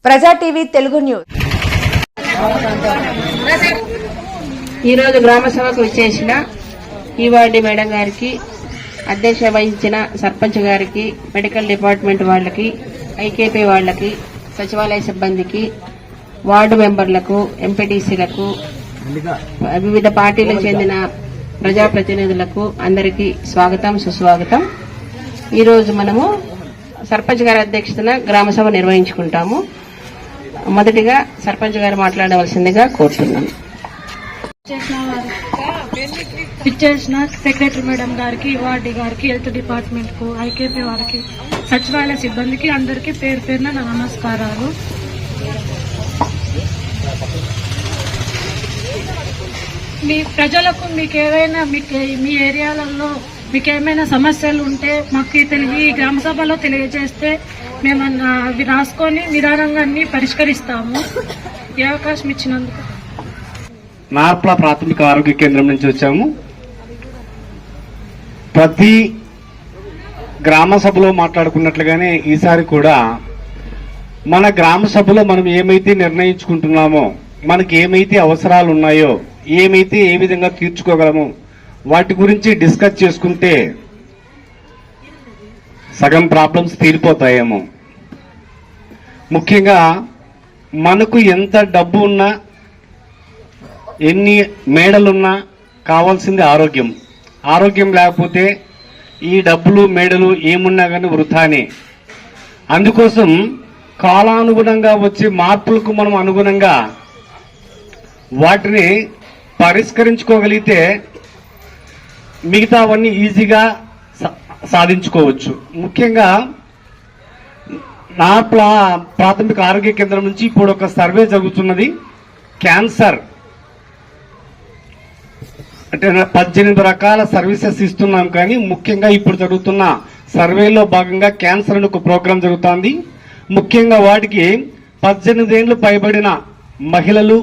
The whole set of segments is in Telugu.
ప్రజా టీవీ తెలుగు న్యూస్. ఈరోజు గ్రామ సభకు విచ్చేసిన ఈవార్డి మేడం గారికి, అధ్యక్ష వహించిన సర్పంచ్ గారికి, మెడికల్ డిపార్ట్మెంట్ వాళ్ళకి, ఐకేపీ వాళ్ళకి, సచివాలయ సిబ్బందికి, వార్డు మెంబర్లకు, ఎంపీటీసీలకు, వివిధ పార్టీలకు చెందిన ప్రజాప్రతినిధులకు అందరికీ స్వాగతం, సుస్వాగతం. ఈరోజు మనము సర్పంచ్ గారి అధ్యక్షతన గ్రామ సభ నిర్వహించుకుంటాము. మొదటిగా సర్పంచ్ గారు మాట్లాడవలసిందిగా కోరుతున్నాను. ఇచ్చేసిన సెక్రటరీ మేడం గారికి, వార్డు గారికి, హెల్త్ డిపార్ట్మెంట్ కు, ఐకేపీ వారికి, సచివాలయ సిబ్బందికి అందరికీ పేరు పేరున నా నమస్కారాలు. మీ ప్రజలకు మీకేమైనా మీ ఏరియాలలో మీకేమైనా సమస్యలు ఉంటే మాకు ఈ గ్రామ సభలో తెలియజేస్తే మేము అవి రాసుకొని నిదానంగా అన్ని పరిష్కరిస్తాము. ఈ అవకాశం ఇచ్చినందుకు. నార్పల ప్రాథమిక ఆరోగ్య కేంద్రం నుంచి వచ్చాము. ప్రతి గ్రామ సభలో మాట్లాడుకున్నట్లుగానే ఈసారి కూడా మన గ్రామ సభలో మనం ఏమైతే నిర్ణయించుకుంటున్నామో, మనకి ఏమైతే అవసరాలు ఉన్నాయో, ఏమైతే ఏ విధంగా తీర్చుకోగలమో వాటి గురించి డిస్కస్ చేసుకుంటే సగం ప్రాబ్లమ్స్ తీరిపోతాయేమో. ముఖ్యంగా మనకు ఎంత డబ్బు ఉన్నా, ఎన్ని మేడలున్నా కావాల్సింది ఆరోగ్యం. ఆరోగ్యం లేకపోతే ఈ డబ్బులు మేడలు ఏమున్నా కానీ వృథానే. అందుకోసం కాలానుగుణంగా వచ్చే మార్పులకు మనం అనుగుణంగా వాటిని పరిష్కరించుకోగలిగితే మిగతావన్నీ ఈజీగా సాధించుకోవచ్చు. ముఖ్యంగా నార్పల ప్రాథమిక ఆరోగ్య కేంద్రం నుంచి ఇప్పుడు ఒక సర్వే జరుగుతున్నది. క్యాన్సర్ అంటే 18 రకాల సర్వీసెస్ ఇస్తున్నాం, కానీ ముఖ్యంగా ఇప్పుడు జరుగుతున్న సర్వేలో భాగంగా క్యాన్సర్ అని ఒక ప్రోగ్రాం జరుగుతోంది. ముఖ్యంగా వాటికి 18 ఏళ్లు పైబడిన మహిళలు,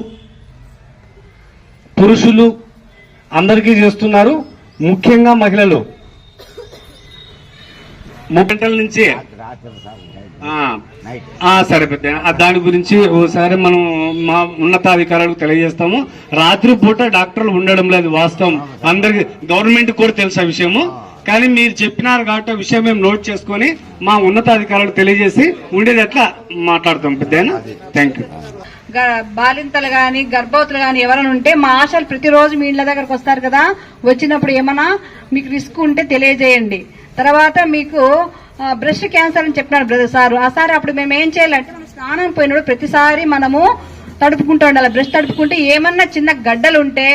పురుషులు అందరికీ చేస్తున్నారు. ముఖ్యంగా మహిళలు 30 గంటల నుంచి సరే పెద్ద దాని గురించి ఓసారి మనం మా ఉన్నతాధికారులకు తెలియజేస్తాము. రాత్రి పూట డాక్టర్లు ఉండడం లేదు, వాస్తవం. అందరికి గవర్నమెంట్ కూడా తెలుసు ఆ విషయము. కానీ మీరు చెప్పినారు కాబట్టి ఆ విషయం మేము నోట్ చేసుకుని మా ఉన్నతాధికారులకు తెలియజేసి ఉండేది ఎట్లా మాట్లాడతాం పెద్ద. Thank you. బాలింతలు గాని, గర్భవతులు గాని ఎవరైనా ఉంటే మా ఆశలు ప్రతిరోజు మీ ఇళ్ల దగ్గరకు వస్తారు కదా, వచ్చినప్పుడు ఏమన్నా మీకు రిస్క్ ఉంటే తెలియజేయండి. తర్వాత మీకు బ్రెస్ట్ క్యాన్సర్ అని చెప్పినారు బ్రదర్ సార్. ఆ సార్ అప్పుడు మేము ఏం చేయాలంటే, మనం స్నానం పోయినప్పుడు ప్రతిసారి మనము తడుపుకుంటూ ఉండాలి. బ్రష్ తడుపుకుంటే ఏమన్నా చిన్న గడ్డలు ఉంటే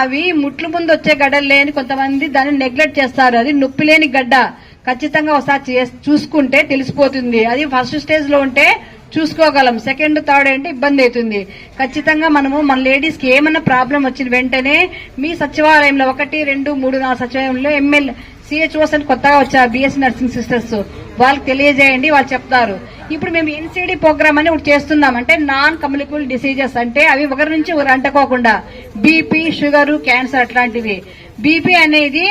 అవి ముట్లు ముందు వచ్చే గడ్డలు లేని కొంతమంది దాన్ని నెగ్లెక్ట్ చేస్తారు. అది నొప్పి లేని గడ్డ. ఖచ్చితంగా ఒకసారి చూసుకుంటే తెలిసిపోతుంది. అది ఫస్ట్ స్టేజ్ లో ఉంటే చూసుకోగలం, సెకండ్ థర్డ్ అంటే ఇబ్బంది అవుతుంది. ఖచ్చితంగా మనము మన లేడీస్ కి ఏమన్నా ప్రాబ్లం వచ్చిన వెంటనే మీ సచివాలయంలో 1, 2, 3, 4 సచివాలయంలో ఎమ్మెల్యే CHOs అని కొత్తగా వచ్చారు, BSc నర్సింగ్ సిస్టర్స్, వాళ్ళకి తెలియజేయండి, వాళ్ళు చెప్తారు. ఇప్పుడు మేము NCD ప్రోగ్రామ్ అని ఒకటి చేస్తున్నాం. అంటే నాన్ కమ్యూనికబుల్ డిసీజెస్, అంటే అవి ఒకరి నుంచి ఒకరు అంటుకోకుండా, బీపీ, షుగర్, క్యాన్సర్ అట్లాంటివి. బీపీ అనేది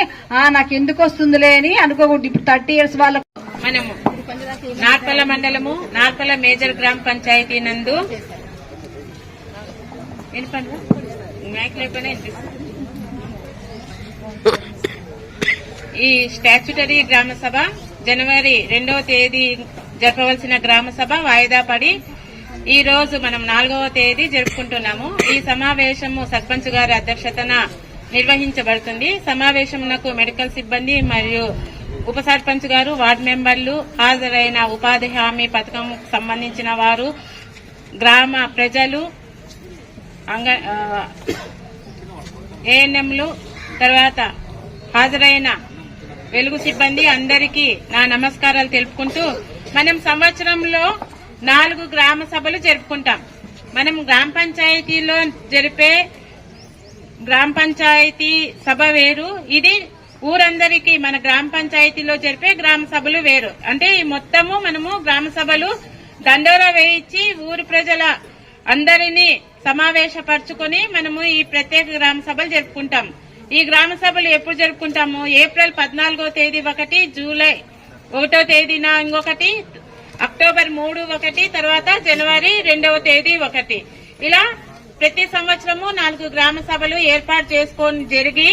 నాకు ఎందుకు వస్తుందిలే అని అనుకోకూడదు. ఇప్పుడు 30 years వాళ్ళకు మనము నార్పల మండలము, నార్పల మేజర్ గ్రామ పంచాయతీ నందు ఈ స్టాచ్యుటరీ గ్రామ సభ జనవరి 2వ తేదీ జరపవలసిన గ్రామ సభ వాయిదా పడి ఈ రోజు మనం 4వ తేదీ జరుపుకుంటున్నాము. ఈ సమావేశము సర్పంచ్ గారి అధ్యక్షతన నిర్వహించబడుతుంది. సమావేశమునకు మెడికల్ సిబ్బంది మరియు ఉప సర్పంచ్ గారు, వార్డు మెంబర్లు, హాజరైన ఉపాధి హామీ పథకం సంబంధించిన వారు, గ్రామ ప్రజలు, ANMలు, తర్వాత హాజరైన వెలుగు సిబ్బంది అందరికీ నా నమస్కారాలు తెలుపుకుంటూ, మనం సంవత్సరంలో 4 గ్రామ సభలు జరుపుకుంటాం. మనం గ్రామ పంచాయతీలో జరిపే గ్రామ పంచాయతీ సభ వేరు, ఇది ఊరందరికీ మన గ్రామ పంచాయతీలో జరిపే గ్రామ సభలు వేరు. అంటే ఈ మొత్తము మనము గ్రామ సభలు దండోరా వేయించి ఊరు ప్రజల అందరినీ సమావేశపరచుకొని మనము ఈ ప్రత్యేక గ్రామ సభలు జరుపుకుంటాం. ఈ గ్రామ సభలు ఎప్పుడు జరుపుకుంటాము? ఏప్రిల్ 14వ తేదీ ఒకటి, జూలై 1వ తేదీన ఇంకొకటి, అక్టోబర్ 3 ఒకటి, తర్వాత జనవరి 2వ తేదీ ఒకటి. ఇలా ప్రతి సంవత్సరము 4 గ్రామ సభలు ఏర్పాటు చేసుకొని జరిగి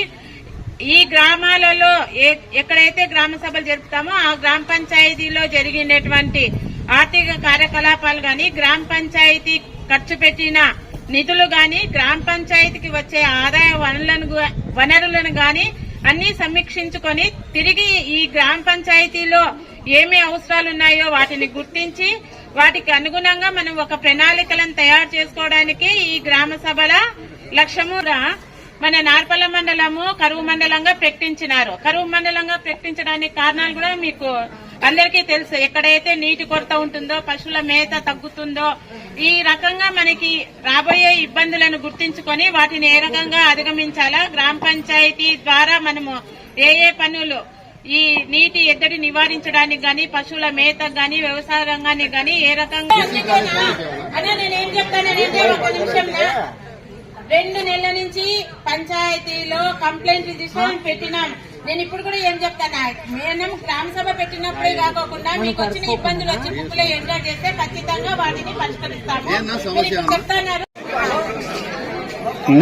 ఈ గ్రామాలలో ఎక్కడైతే గ్రామ సభలు జరుపుతామో ఆ గ్రామ పంచాయతీలో జరిగినటువంటి ఆర్థిక కార్యకలాపాలు గాని, గ్రామ పంచాయతీ ఖర్చు పెట్టిన నిధులు గాని, గ్రామ పంచాయతీకి వచ్చే ఆదాయ వనరులను గాని అన్ని సమీక్షించుకొని తిరిగి ఈ గ్రామ పంచాయతీలో ఏమి అవసరాలున్నాయో వాటిని గుర్తించి వాటికి అనుగుణంగా మనం ఒక ప్రణాళికలను తయారు చేసుకోవడానికి ఈ గ్రామ సభల లక్ష్యము మన నార్పల మండలము కరువు మండలంగా ప్రకటించినారు. కరువు మండలంగా ప్రకటించడానికి కారణాలు కూడా మీకు అందరికీ తెలుసు. ఎక్కడైతే నీటి కొరత ఉంటుందో, పశువుల మేత తగ్గుతుందో, ఈ రకంగా మనకి రాబోయే ఇబ్బందులను గుర్తించుకొని వాటిని ఏ రకంగా అధిగమించాలా, గ్రామ పంచాయతీ ద్వారా మనము ఏ పనులు ఈ నీటి ఎద్దడి నివారించడానికి గాని, పశువుల మేతకు గాని, వ్యవసాయ రంగానికి గాని ఏ రకంగా నేనేం చెప్తానంటే, ఒక నిమిషం 2 నెలల నుంచి పంచాయతీలో కంప్లైంట్ రిజిస్ట్రేషన్ పెట్టినాం. నేను ఇప్పుడు కూడా ఏం చెప్తానా, మేము గ్రామ సభ పెట్టినప్పుడే కాకుండా మీకు వచ్చిన ఇబ్బందులు వచ్చి బుక్లో ఎంటర్ చేస్తే ఖచ్చితంగా వాటిని పరిష్కరిస్తాము చెప్తున్నారు.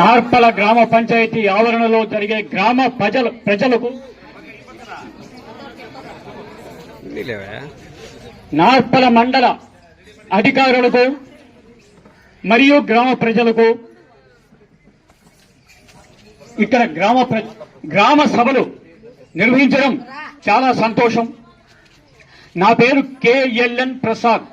నార్పల గ్రామ పంచాయతీ ఆవరణలో జరిగే గ్రామ ప్రజలకు నార్పల మండల అధికారులకు మరియు గ్రామ ప్రజలకు ఇక్కడ గ్రామ సభలు నిర్వహించడం చాలా సంతోషం. నా పేరు KLN ప్రసాద్.